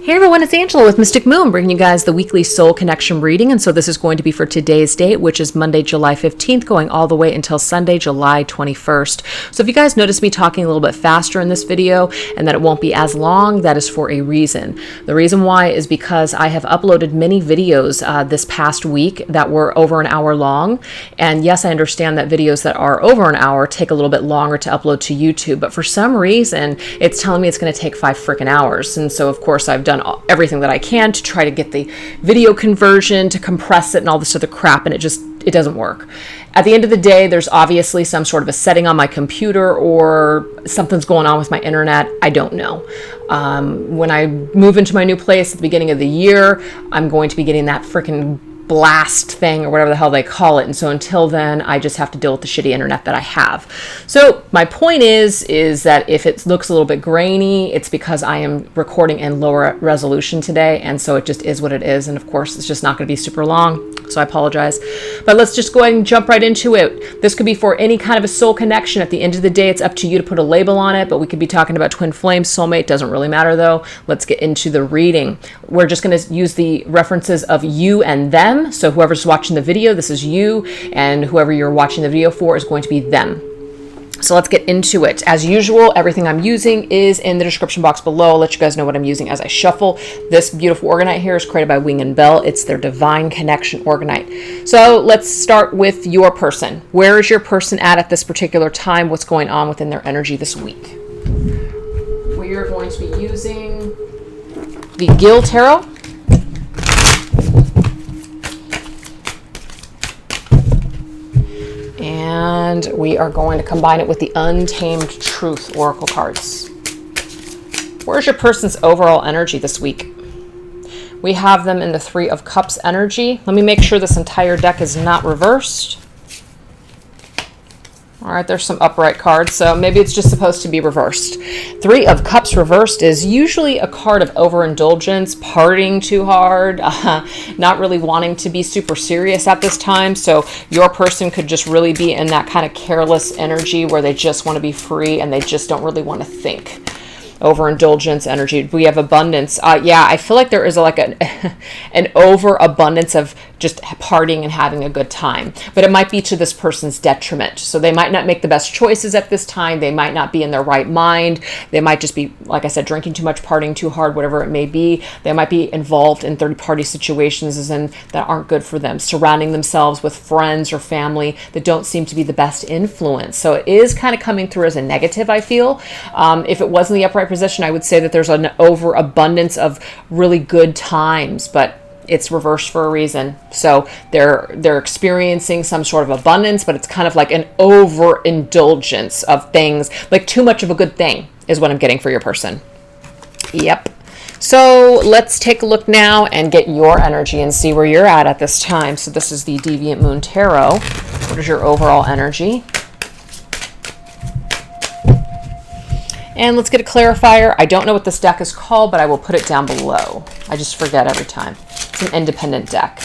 Hey everyone, it's Angela with Mystic Moon, bringing you guys the weekly soul connection reading. And so this is going to be for today's date, which is Monday, July 15th, going all the way until Sunday, July 21st. So if you guys notice me talking a little bit faster in this video and that it won't be as long, that is for a reason. The reason why is because I have uploaded many videos this past week that were over an hour long. And yes, I understand that videos that are over an hour take a little bit longer to upload to YouTube, but for some reason, it's telling me it's going to take 5 freaking hours. And so of course I've done everything that I can to try to get the video conversion, to compress it and all this other crap, and it doesn't work. At the end of the day, there's obviously some sort of a setting on my computer or something's going on with my internet. I don't know. When I move into my new place at the beginning of the year, I'm going to be getting that freaking blast thing or whatever the hell they call it. And so until then, I just have to deal with the shitty internet that I have. So my point is that if it looks a little bit grainy, it's because I am recording in lower resolution today. And so it just is what it is. And of course, it's just not going to be super long. So I apologize. But let's just go ahead and jump right into it. This could be for any kind of a soul connection. At the end of the day, it's up to you to put a label on it. But we could be talking about twin flames, soulmate, doesn't really matter though. Let's get into the reading. We're just going to use the references of you and them. So whoever's watching the video, this is you, and whoever you're watching the video for is going to be them. So let's get into it. As usual, everything I'm using is in the description box below. I'll let you guys know what I'm using as I shuffle. This beautiful organite here is created by Wing and Bell. It's their Divine Connection organite. So let's start with your person. Where is your person at this particular time? What's going on within their energy this week? We are going to be using the Gill Tarot. And we are going to combine it with the Untamed Truth Oracle cards. Where's your person's overall energy this week? We have them in the Three of Cups energy. Let me make sure this entire deck is not reversed. All right, there's some upright cards, so maybe it's just supposed to be reversed. Three of Cups reversed is usually a card of overindulgence, partying too hard, not really wanting to be super serious at this time. So your person could just really be in that kind of careless energy where they just want to be free and they just don't really want to think. Overindulgence energy. We have abundance. Yeah, I feel like there is an overabundance of just partying and having a good time, but it might be to this person's detriment. So they might not make the best choices at this time. They might not be in their right mind. They might just be, like I said, drinking too much, partying too hard, whatever it may be. They might be involved in third-party situations that aren't good for them, surrounding themselves with friends or family that don't seem to be the best influence. So it is kind of coming through as a negative, I feel. If it was in the upright position, I would say that there's an overabundance of really good times, but it's reversed for a reason. So they're experiencing some sort of abundance, but it's kind of like an overindulgence of things, like too much of a good thing is what I'm getting for your person. Yep. So let's take a look now and get your energy and see where you're at this time. So this is the Deviant Moon Tarot. What is your overall energy? And let's get a clarifier. I don't know what this deck is called, but I will put it down below. I just forget every time. It's an independent deck.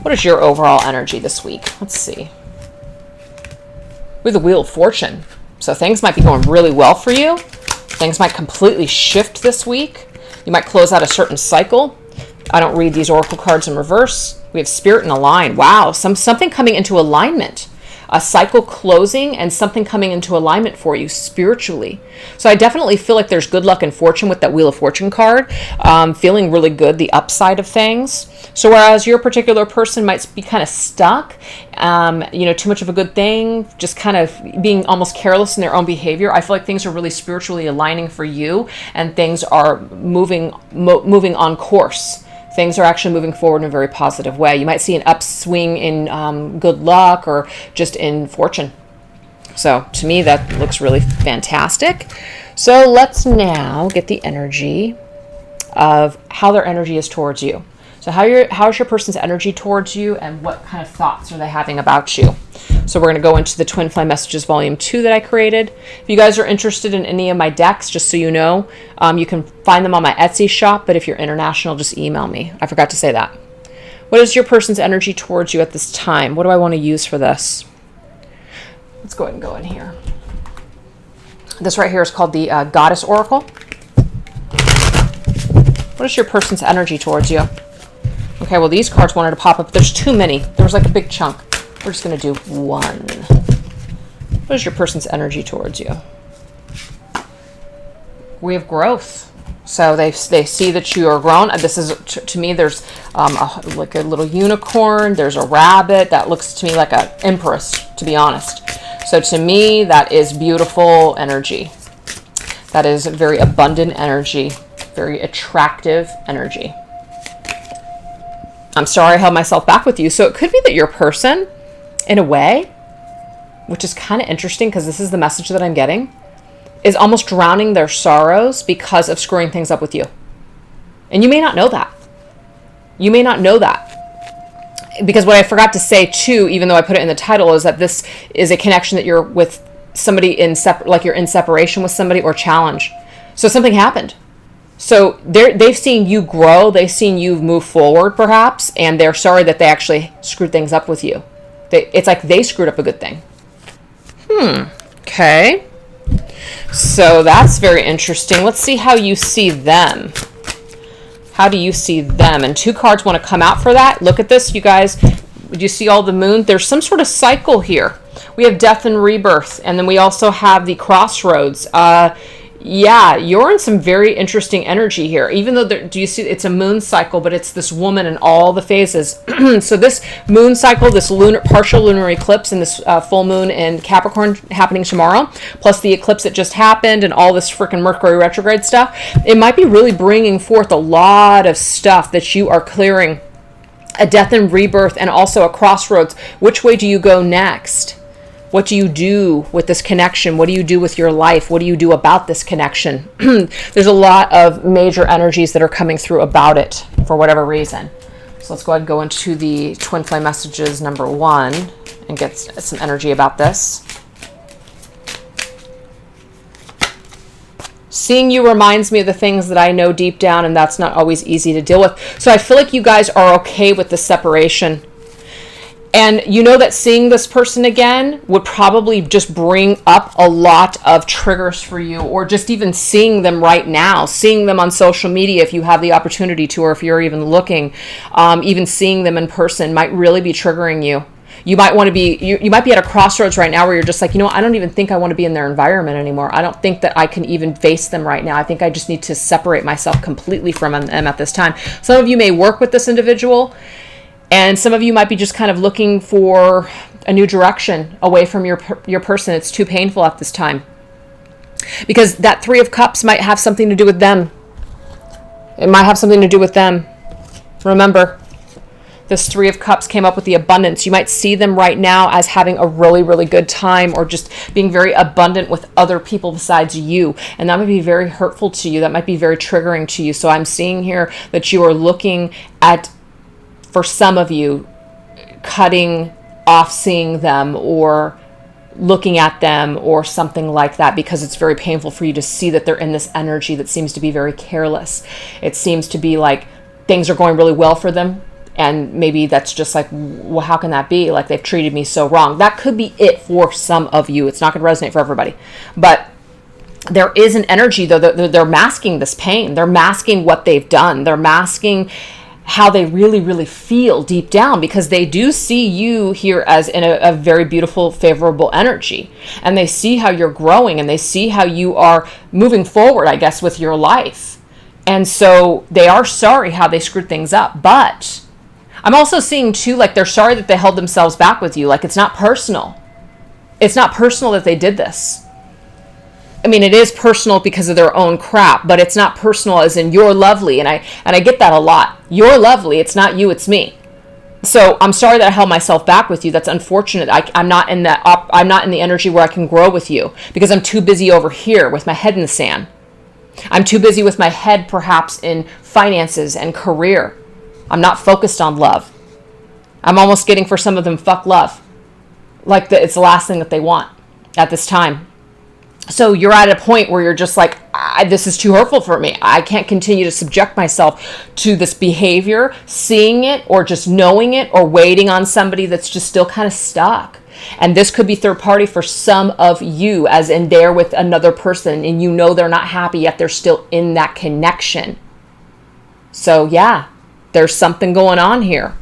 What is your overall energy this week? Let's see. We have the Wheel of Fortune. So things might be going really well for you. Things might completely shift this week. You might close out a certain cycle. I don't read these oracle cards in reverse. We have Spirit and Align. Wow, something coming into alignment. A cycle closing and something coming into alignment for you spiritually. So I definitely feel like there's good luck and fortune with that Wheel of Fortune card. Feeling really good, the upside of things. So whereas your particular person might be kind of stuck, too much of a good thing, just kind of being almost careless in their own behavior, I feel like things are really spiritually aligning for you and things are moving on course. Things are actually moving forward in a very positive way. You might see an upswing in good luck or just in fortune. So to me, that looks really fantastic. So let's now get the energy of how their energy is towards you. So how's your person's energy towards you and what kind of thoughts are they having about you? So we're going to go into the Twin Flame Messages Volume 2 that I created. If you guys are interested in any of my decks, just so you know, you can find them on my Etsy shop, but if you're international, just email me. I forgot to say that. What is your person's energy towards you at this time? What do I want to use for this? Let's go ahead and go in here. This right here is called the Goddess Oracle. What is your person's energy towards you? Okay, well, these cards wanted to pop up. There's too many. There was like a big chunk. We're just going to do one. What is your person's energy towards you? We have growth. So they see that you are grown. This is, to me, there's like a little unicorn. There's a rabbit. That looks to me like an empress, to be honest. So to me, that is beautiful energy. That is very abundant energy. Very attractive energy. I'm sorry I held myself back with you. So it could be that your person, in a way, which is kind of interesting because this is the message that I'm getting, is almost drowning their sorrows because of screwing things up with you. And you may not know that. You may not know that. Because what I forgot to say too, even though I put it in the title, is that this is a connection that you're with somebody like you're in separation with somebody or challenge. So something happened. So they've seen you grow, they've seen you move forward perhaps, and they're sorry that they actually screwed things up with you. It's like they screwed up a good thing. Okay. So that's very interesting. Let's see how you see them. How do you see them? And 2 cards want to come out for that. Look at this, you guys. Do you see all the moon? There's some sort of cycle here. We have death and rebirth, and then we also have the crossroads. Yeah, you're in some very interesting energy here. Even though, do you see, it's a moon cycle, but it's this woman in all the phases. So this moon cycle, this partial lunar eclipse, and this full moon in Capricorn happening tomorrow, plus the eclipse that just happened, and all this freaking Mercury retrograde stuff, it might be really bringing forth a lot of stuff that you are clearing. A death and rebirth, and also a crossroads. Which way do you go next? What do you do with this connection? What do you do with your life? What do you do about this connection? There's a lot of major energies that are coming through about it for whatever reason. So let's go ahead and go into the twin flame messages number 1 and get some energy about this. Seeing you reminds me of the things that I know deep down, and that's not always easy to deal with. So I feel like you guys are okay with the separation. And you know that seeing this person again would probably just bring up a lot of triggers for you, or just even seeing them right now, seeing them on social media if you have the opportunity to, or if you're even looking, even seeing them in person might really be triggering you. You might want to be, you might be at a crossroads right now where you're just like, you know, I don't even think I want to be in their environment anymore. I don't think that I can even face them right now. I think I just need to separate myself completely from them at this time. Some of you may work with this individual, and some of you might be just kind of looking for a new direction away from your person. It's too painful at this time. Because that 3 of Cups might have something to do with them. It might have something to do with them. Remember, this 3 of Cups came up with the abundance. You might see them right now as having a really, really good time, or just being very abundant with other people besides you. And that might be very hurtful to you. That might be very triggering to you. So I'm seeing here that you are looking at, for some of you, cutting off seeing them or looking at them or something like that, because it's very painful for you to see that they're in this energy that seems to be very careless. It seems to be like things are going really well for them, and maybe that's just like, well, how can that be? Like, they've treated me so wrong. That could be it for some of you. It's not going to resonate for everybody. But there is an energy, though, that they're masking this pain. They're masking what they've done. They're masking how they really, really feel deep down, because they do see you here as in a very beautiful, favorable energy. And they see how you're growing, and they see how you are moving forward, I guess, with your life. And so they are sorry how they screwed things up. But I'm also seeing too, like, they're sorry that they held themselves back with you. Like, it's not personal. It's not personal that they did this. I mean, it is personal because of their own crap, but it's not personal as in you're lovely. And I get that a lot. You're lovely. It's not you, it's me. So I'm sorry that I held myself back with you. That's unfortunate. I'm not in the energy where I can grow with you, because I'm too busy over here with my head in the sand. I'm too busy with my head perhaps in finances and career. I'm not focused on love. I'm almost getting, for some of them, fuck love. Like, it's the last thing that they want at this time. So you're at a point where you're just like, this is too hurtful for me. I can't continue to subject myself to this behavior, seeing it or just knowing it, or waiting on somebody that's just still kind of stuck. And this could be third party for some of you, as in they're with another person and you know they're not happy, yet they're still in that connection. So yeah, there's something going on here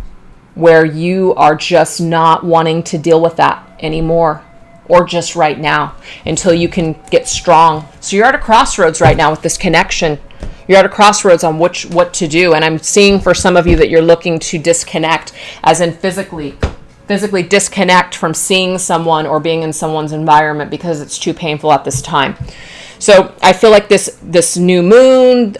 where you are just not wanting to deal with that anymore, or just right now, until you can get strong. So you're at a crossroads right now with this connection. You're at a crossroads on what to do. And I'm seeing for some of you that you're looking to disconnect, as in physically disconnect from seeing someone or being in someone's environment because it's too painful at this time. So I feel like this new moon,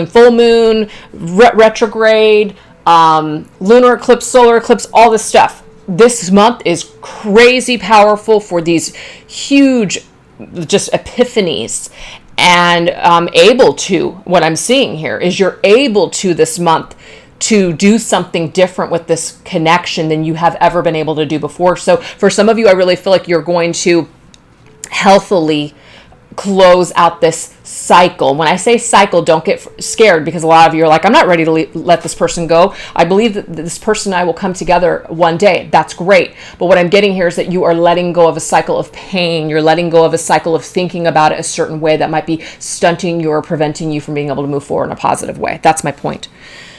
full moon, retrograde, lunar eclipse, solar eclipse, all this stuff. This month is crazy powerful for these huge just epiphanies. And what I'm seeing here is you're able to this month to do something different with this connection than you have ever been able to do before. So for some of you, I really feel like you're going to healthily close out this cycle. When I say cycle, don't get scared, because a lot of you are like, I'm not ready to let this person go. I believe that this person and I will come together one day. That's great. But what I'm getting here is that you are letting go of a cycle of pain. You're letting go of a cycle of thinking about it a certain way that might be stunting you or preventing you from being able to move forward in a positive way. That's my point.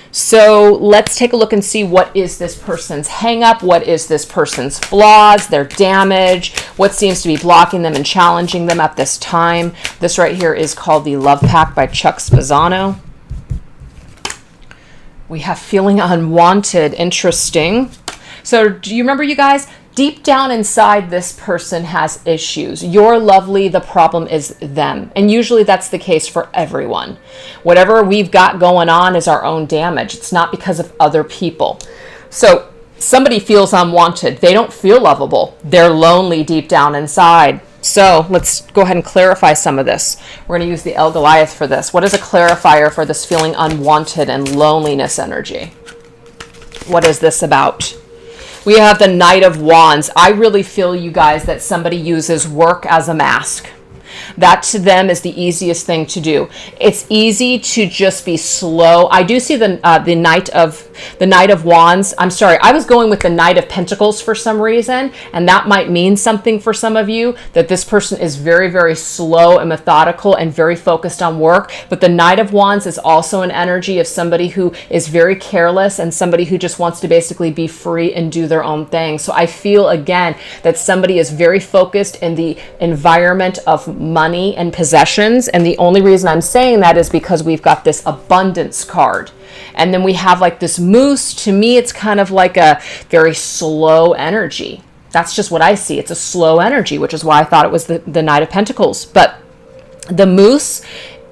So let's take a look and see, what is this person's hang up? What is this person's flaws, their damage? What seems to be blocking them and challenging them at this time? This right here is called the Love Pack by Chuck Spezzano. We have feeling unwanted. Interesting. So do you remember, you guys? Deep down inside, this person has issues. You're lovely, the problem is them. And usually that's the case for everyone. Whatever we've got going on is our own damage. It's not because of other people. So somebody feels unwanted. They don't feel lovable. They're lonely deep down inside. So let's go ahead and clarify some of this. We're going to use the El Goliath for this. What is a clarifier for this feeling unwanted and loneliness energy? What is this about? We have the Knight of Wands. I really feel, you guys, that somebody uses work as a mask. That to them is the easiest thing to do. It's easy to just be slow. I do see the Knight of Wands. I'm sorry, I was going with the Knight of Pentacles for some reason, and that might mean something for some of you, that this person is very, very slow and methodical and very focused on work. But the Knight of Wands is also an energy of somebody who is very careless and somebody who just wants to basically be free and do their own thing. So I feel, again, that somebody is very focused in the environment of money and possessions. And the only reason I'm saying that is because we've got this abundance card. And then we have like this moose. To me, it's kind of like a very slow energy. That's just what I see. It's a slow energy, which is why I thought it was the Knight of Pentacles. But the moose,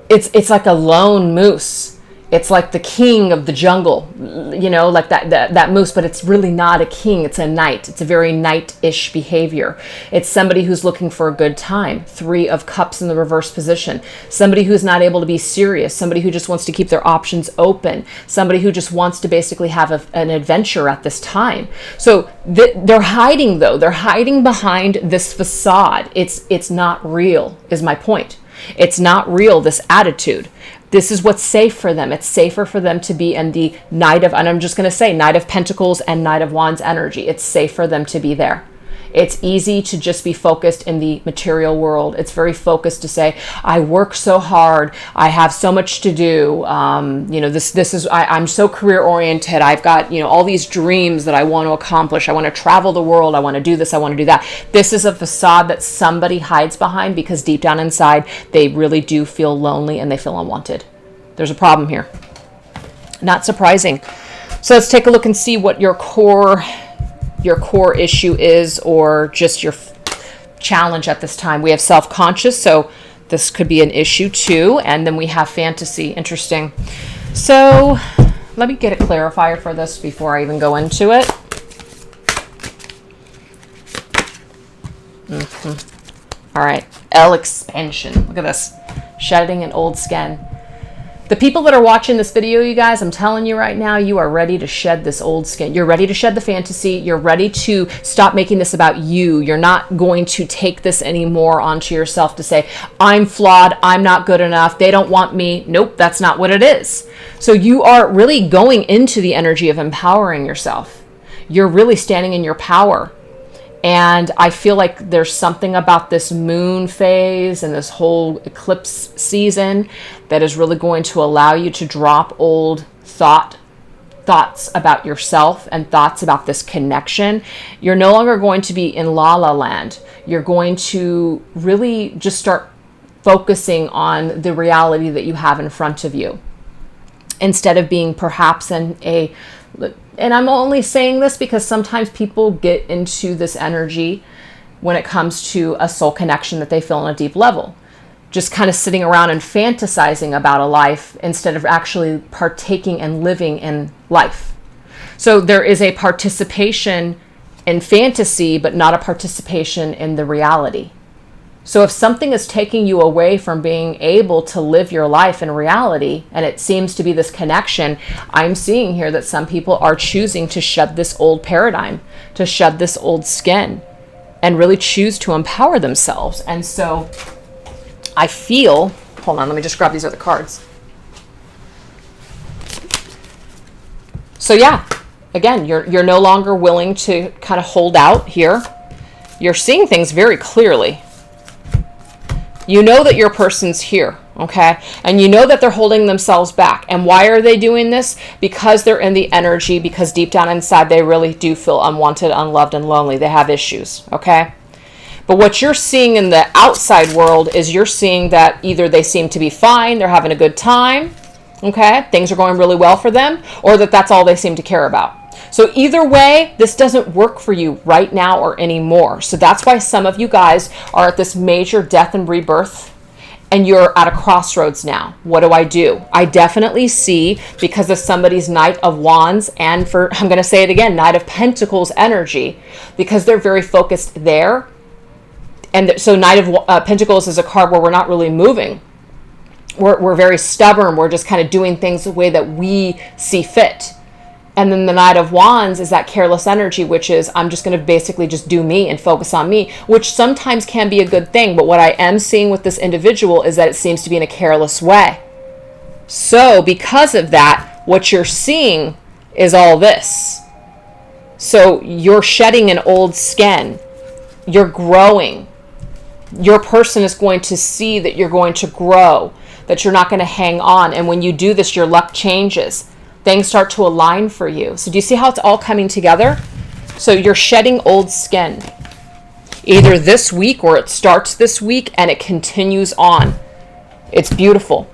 it's like a lone moose. It's like the king of the jungle, you know, like that moose, but it's really not a king. It's a knight. It's a very knight-ish behavior. It's somebody who's looking for a good time. 3 of Cups in the reverse position. Somebody who's not able to be serious. Somebody who just wants to keep their options open. Somebody who just wants to basically have an adventure at this time. So they're hiding, though. They're hiding behind this facade. It's not real, is my point. It's not real, this attitude. This is what's safe for them. It's safer for them to be in the and I'm just going to say Knight of Pentacles and Knight of Wands energy. It's safe for them to be there. It's easy to just be focused in the material world. It's very focused to say, I work so hard. I have so much to do. You know, I'm so career oriented. I've got, you know, all these dreams that I want to accomplish. I want to travel the world. I want to do this. I want to do that. This is a facade that somebody hides behind because deep down inside, they really do feel lonely and they feel unwanted. There's a problem here. Not surprising. So let's take a look and see what your core issue is, or just your challenge at this time. We have self-conscious, so this could be an issue too. And then we have fantasy. Interesting. So let me get a clarifier for this before I even go into it. All right. L expansion. Look at this. Shedding an old skin. The people that are watching this video, you guys, I'm telling you right now, you are ready to shed this old skin. You're ready to shed the fantasy. You're ready to stop making this about you. You're not going to take this anymore onto yourself to say, I'm flawed. I'm not good enough. They don't want me. Nope, that's not what it is. So you are really going into the energy of empowering yourself. You're really standing in your power. And I feel like there's something about this moon phase and this whole eclipse season that is really going to allow you to drop old thoughts about yourself and thoughts about this connection. You're no longer going to be in la la land. You're going to really just start focusing on the reality that you have in front of you, instead of being perhaps and I'm only saying this because sometimes people get into this energy when it comes to a soul connection that they feel on a deep level, just kind of sitting around and fantasizing about a life instead of actually partaking and living in life. So there is a participation in fantasy, but not a participation in the reality. So if something is taking you away from being able to live your life in reality, and it seems to be this connection, I'm seeing here that some people are choosing to shed this old paradigm, to shed this old skin, and really choose to empower themselves. And so I feel, hold on, let me just grab these other cards. So yeah, again, you're no longer willing to kind of hold out here. You're seeing things very clearly. You know that your person's here, okay? And you know that they're holding themselves back. And why are they doing this? Because they're in the energy, because deep down inside, they really do feel unwanted, unloved, and lonely. They have issues, okay? But what you're seeing in the outside world is you're seeing that either they seem to be fine, they're having a good time, okay? Things are going really well for them, or that that's all they seem to care about. So either way, this doesn't work for you right now or anymore. So that's why some of you guys are at this major death and rebirth, and you're at a crossroads now. What do? I definitely see, because of somebody's Knight of Wands, and for, I'm going to say it again, Knight of Pentacles energy, because they're very focused there. And so Knight of Pentacles is a card where we're not really moving. We're very stubborn. We're just kind of doing things the way that we see fit. And then the Knight of Wands is that careless energy, which is, I'm just going to basically just do me and focus on me, which sometimes can be a good thing. But what I am seeing with this individual is that it seems to be in a careless way. So because of that, what you're seeing is all this. So you're shedding an old skin. You're growing. Your person is going to see that you're going to grow, that you're not going to hang on. And when you do this, your luck changes. Things start to align for you. So do you see how it's all coming together? So you're shedding old skin, either this week or it starts this week and it continues on. It's beautiful.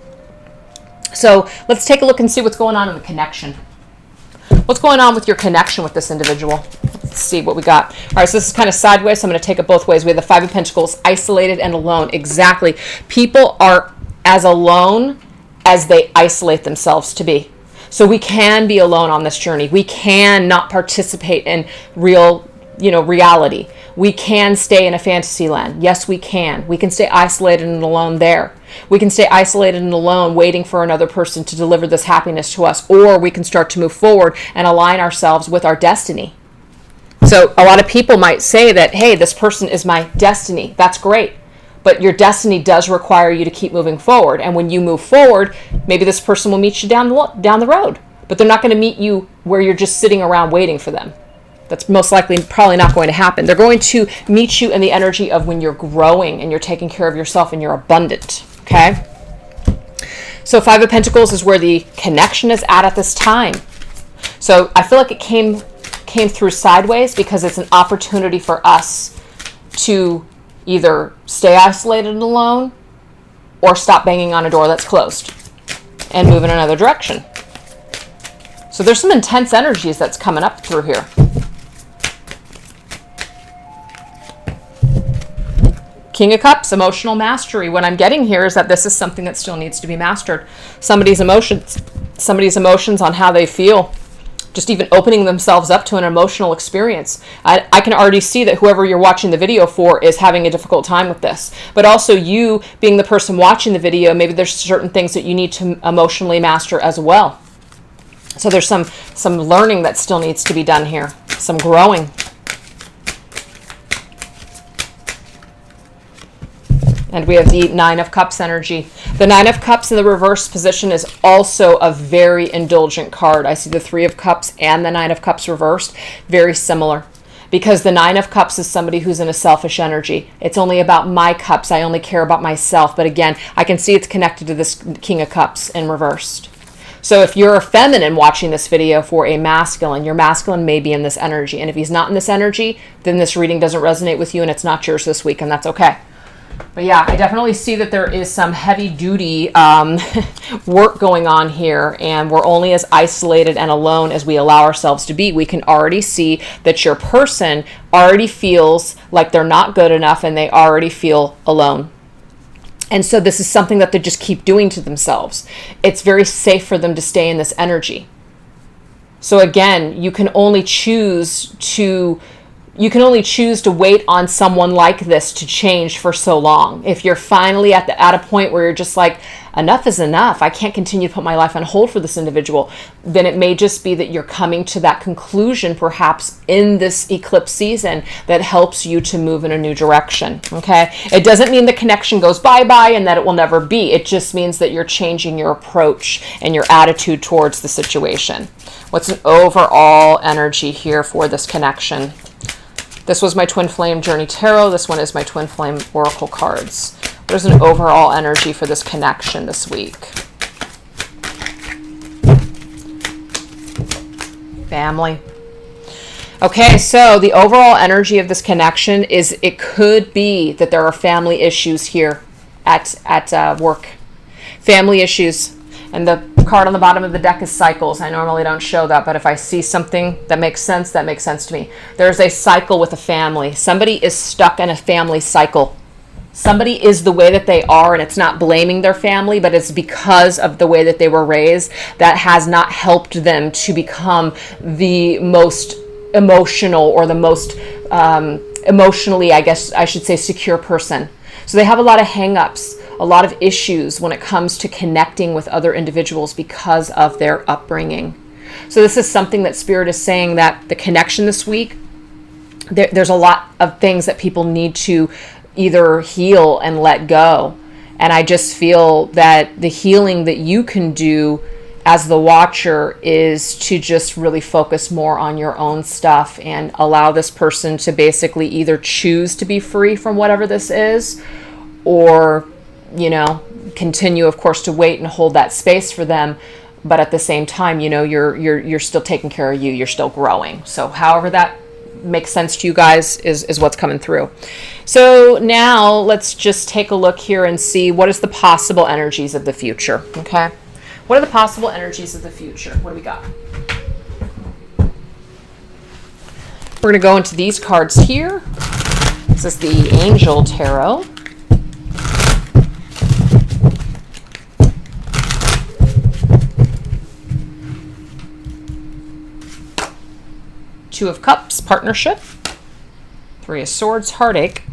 So let's take a look and see what's going on in the connection. What's going on with your connection with this individual? Let's see what we got. All right, so this is kind of sideways, so I'm going to take it both ways. We have the Five of Pentacles, isolated and alone. Exactly. People are as alone as they isolate themselves to be. So we can be alone on this journey. We can not participate in real, reality. We can stay in a fantasy land. Yes, we can. We can stay isolated and alone there. We can stay isolated and alone waiting for another person to deliver this happiness to us. Or we can start to move forward and align ourselves with our destiny. So a lot of people might say that, hey, this person is my destiny. That's great. But your destiny does require you to keep moving forward. And when you move forward, maybe this person will meet you down the road. But they're not going to meet you where you're just sitting around waiting for them. That's most likely probably not going to happen. They're going to meet you in the energy of when you're growing and you're taking care of yourself and you're abundant. Okay? So Five of Pentacles is where the connection is at this time. So I feel like it came through sideways because it's an opportunity for us to either stay isolated and alone or stop banging on a door that's closed and move in another direction. So there's some intense energies that's coming up through here. King of Cups, emotional mastery. What I'm getting here is that this is something that still needs to be mastered. Somebody's emotions on how they feel. Just even opening themselves up to an emotional experience. I can already see that whoever you're watching the video for is having a difficult time with this. But also you being the person watching the video, maybe there's certain things that you need to emotionally master as well. So there's some learning that still needs to be done here. Some growing. And we have the Nine of Cups energy. The Nine of Cups in the reverse position is also a very indulgent card. I see the Three of Cups and the Nine of Cups reversed. Very similar. because the Nine of Cups is somebody who's in a selfish energy. It's only about my cups. I only care about myself. But again, I can see it's connected to this King of Cups in reversed. So if you're a feminine watching this video for a masculine, your masculine may be in this energy. And if he's not in this energy, then this reading doesn't resonate with you and it's not yours this week, and that's okay. But yeah, I definitely see that there is some heavy duty work going on here, and we're only as isolated and alone as we allow ourselves to be. We can already see that your person already feels like they're not good enough and they already feel alone. And so this is something that they just keep doing to themselves. It's very safe for them to stay in this energy. So again, you can only choose to wait on someone like this to change for so long. If you're finally at a point where you're just like, enough is enough, I can't continue to put my life on hold for this individual, then it may just be that you're coming to that conclusion perhaps in this eclipse season that helps you to move in a new direction, okay? It doesn't mean the connection goes bye-bye and that it will never be. It just means that you're changing your approach and your attitude towards the situation. What's an overall energy here for this connection? This was my Twin Flame Journey Tarot. This one is my Twin Flame Oracle cards. There's an overall energy for this connection this week. Family. Okay, so the overall energy of this connection is it could be that there are family issues here at work. Family issues. And the card on the bottom of the deck is cycles. I normally don't show that, but if I see something that makes sense to me. There's a cycle with a family. Somebody is stuck in a family cycle. Somebody is the way that they are, and it's not blaming their family, but it's because of the way that they were raised that has not helped them to become the most emotional or the most emotionally, I guess I should say, secure person. So they have a lot of hang-ups, a lot of issues when it comes to connecting with other individuals because of their upbringing. So this is something that Spirit is saying, that the connection this week, there's a lot of things that people need to either heal and let go. And I just feel that the healing that you can do as the watcher is to just really focus more on your own stuff and allow this person to basically either choose to be free from whatever this is, or, you know, continue, of course, to wait and hold that space for them. But at the same time, you know, you're still taking care of you. You're still growing. So however that makes sense to you guys is what's coming through. So now let's just take a look here and see what is the possible energies of the future. Okay. What are the possible energies of the future? What do we got? We're going to go into these cards here. This is the Angel Tarot. Two of Cups, partnership. Three of Swords, heartache.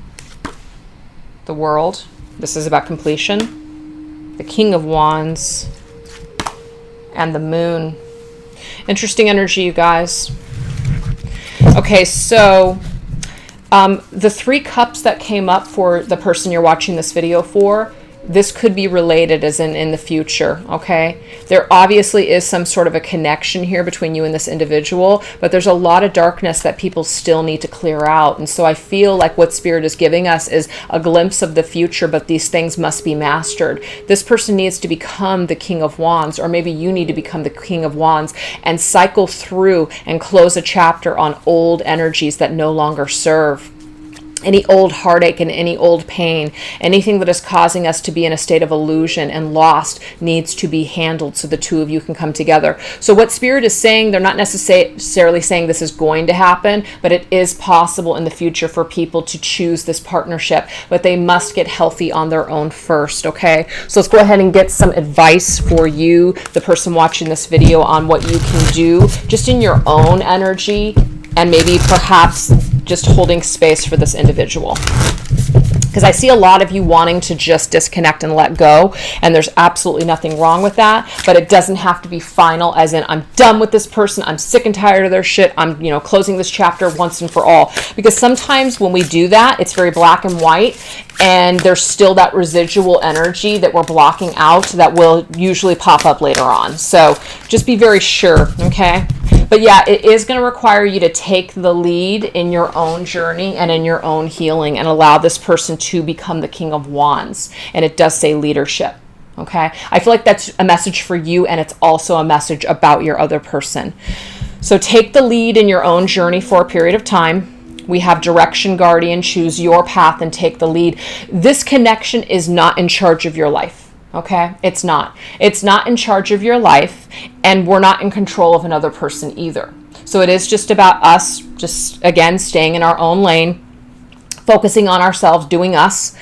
The World. This is about completion. The King of Wands. And the Moon. Interesting energy, you guys. Okay, so the three cups that came up for the person you're watching this video for, this could be related as in the future, okay? There obviously is some sort of a connection here between you and this individual, but there's a lot of darkness that people still need to clear out. And so I feel like what Spirit is giving us is a glimpse of the future, but these things must be mastered. This person needs to become the King of Wands, or maybe you need to become the King of Wands and cycle through and close a chapter on old energies that no longer serve. Any old heartache and any old pain, anything that is causing us to be in a state of illusion and lost needs to be handled so the two of you can come together. So what Spirit is saying, they're not necessarily saying this is going to happen, but it is possible in the future for people to choose this partnership, but they must get healthy on their own first, okay? So let's go ahead and get some advice for you, the person watching this video, on what you can do just in your own energy, and maybe perhaps just holding space for this individual. Because I see a lot of you wanting to just disconnect and let go, and there's absolutely nothing wrong with that, but it doesn't have to be final, as in I'm done with this person, I'm sick and tired of their shit, I'm, you know, closing this chapter once and for all. Because sometimes when we do that, it's very black and white, and there's still that residual energy that we're blocking out that will usually pop up later on. So just be very sure, okay? But yeah, it is going to require you to take the lead in your own journey and in your own healing and allow this person to become the King of Wands. And it does say leadership. Okay. I feel like that's a message for you, and it's also a message about your other person. So take the lead in your own journey for a period of time. We have direction guardian, choose your path and take the lead. This connection is not in charge of your life. Okay. It's not in charge of your life, and we're not in control of another person either. So it is just about us, just again, staying in our own lane, focusing on ourselves, doing us,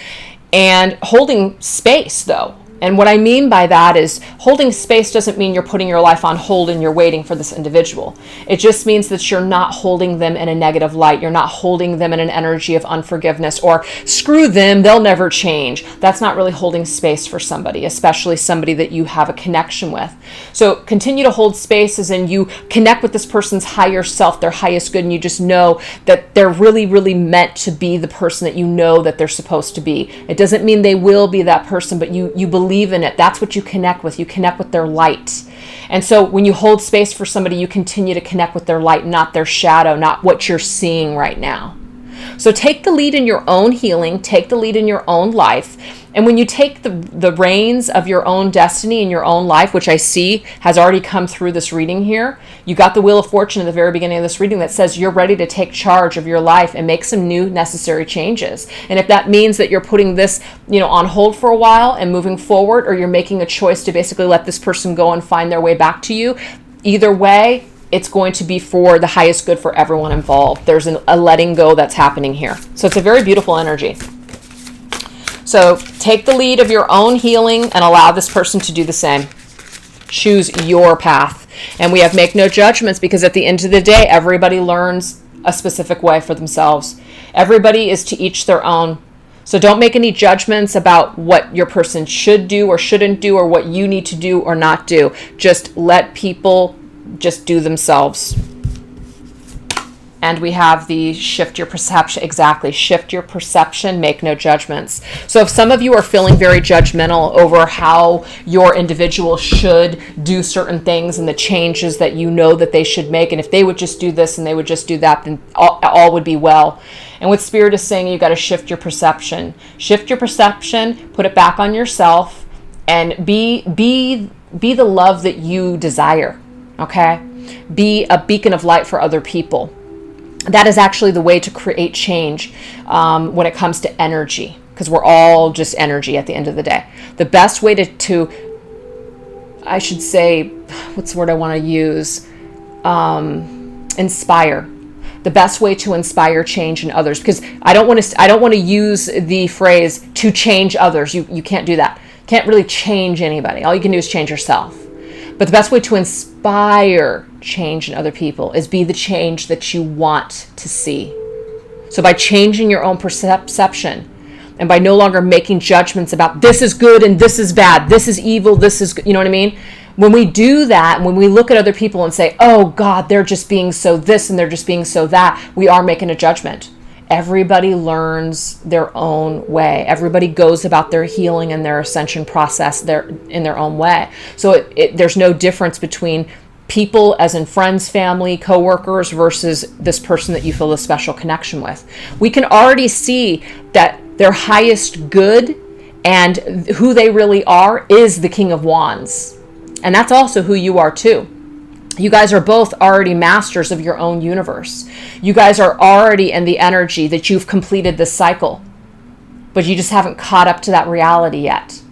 and holding space though. And what I mean by that is holding space doesn't mean you're putting your life on hold and you're waiting for this individual. It just means that you're not holding them in a negative light. You're not holding them in an energy of unforgiveness or screw them, they'll never change. That's not really holding space for somebody, especially somebody that you have a connection with. So continue to hold space as in you connect with this person's higher self, their highest good, and you just know that they're really, really meant to be the person that you know that they're supposed to be. It doesn't mean they will be that person, but you believe in it. That's what you connect with. You connect with their light. And so when you hold space for somebody, you continue to connect with their light, not their shadow, not what you're seeing right now. So take the lead in your own healing, take the lead in your own life. And when you take the reins of your own destiny in your own life, which I see has already come through this reading here, you got the Wheel of Fortune at the very beginning of this reading that says you're ready to take charge of your life and make some new necessary changes. And if that means that you're putting this, on hold for a while and moving forward, or you're making a choice to basically let this person go and find their way back to you, either way, it's going to be for the highest good for everyone involved. There's a letting go that's happening here. So it's a very beautiful energy. So take the lead of your own healing and allow this person to do the same. Choose your path. And we have make no judgments, because at the end of the day, everybody learns a specific way for themselves. Everybody is to each their own. So don't make any judgments about what your person should do or shouldn't do, or what you need to do or not do. Just let people just do themselves. And we have the shift your perception. Exactly. Shift your perception, make no judgments. So if some of you are feeling very judgmental over how your individual should do certain things and the changes that you know that they should make, and if they would just do this and they would just do that, then all would be well. And what Spirit is saying, you got to shift your perception. Shift your perception, put it back on yourself, and be the love that you desire. Okay? Be a beacon of light for other people. That is actually the way to create change when it comes to energy, because we're all just energy at the end of the day. The best way to I should say, what's the word I want to use? Inspire. The best way to inspire change in others, because I don't want to use the phrase to change others. You can't do that. You can't really change anybody. All you can do is change yourself. But the best way to inspire change in other people is be the change that you want to see. So by changing your own perception, and by no longer making judgments about this is good and this is bad, this is evil, this is good, you know what I mean? When we do that, when we look at other people and say, oh God, they're just being so this and they're just being so that, we are making a judgment. Everybody learns their own way. Everybody goes about their healing and their ascension process in their own way. So there's no difference between people as in friends, family, coworkers versus this person that you feel a special connection with. We can already see that their highest good and who they really are is the King of Wands. And that's also who you are too. You guys are both already masters of your own universe. You guys are already in the energy that you've completed this cycle, but you just haven't caught up to that reality yet.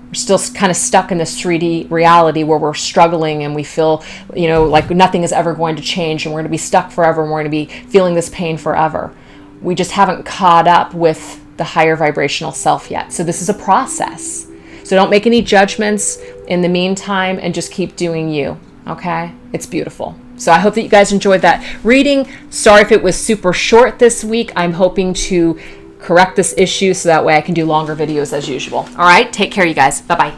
We're still kind of stuck in this 3D reality where we're struggling and we feel, like nothing is ever going to change and we're going to be stuck forever and we're going to be feeling this pain forever. We just haven't caught up with the higher vibrational self yet. So this is a process. So don't make any judgments in the meantime and just keep doing you. Okay? It's beautiful. So I hope that you guys enjoyed that reading. Sorry if it was super short this week. I'm hoping to correct this issue so that way I can do longer videos as usual. All right? Take care, you guys. Bye-bye.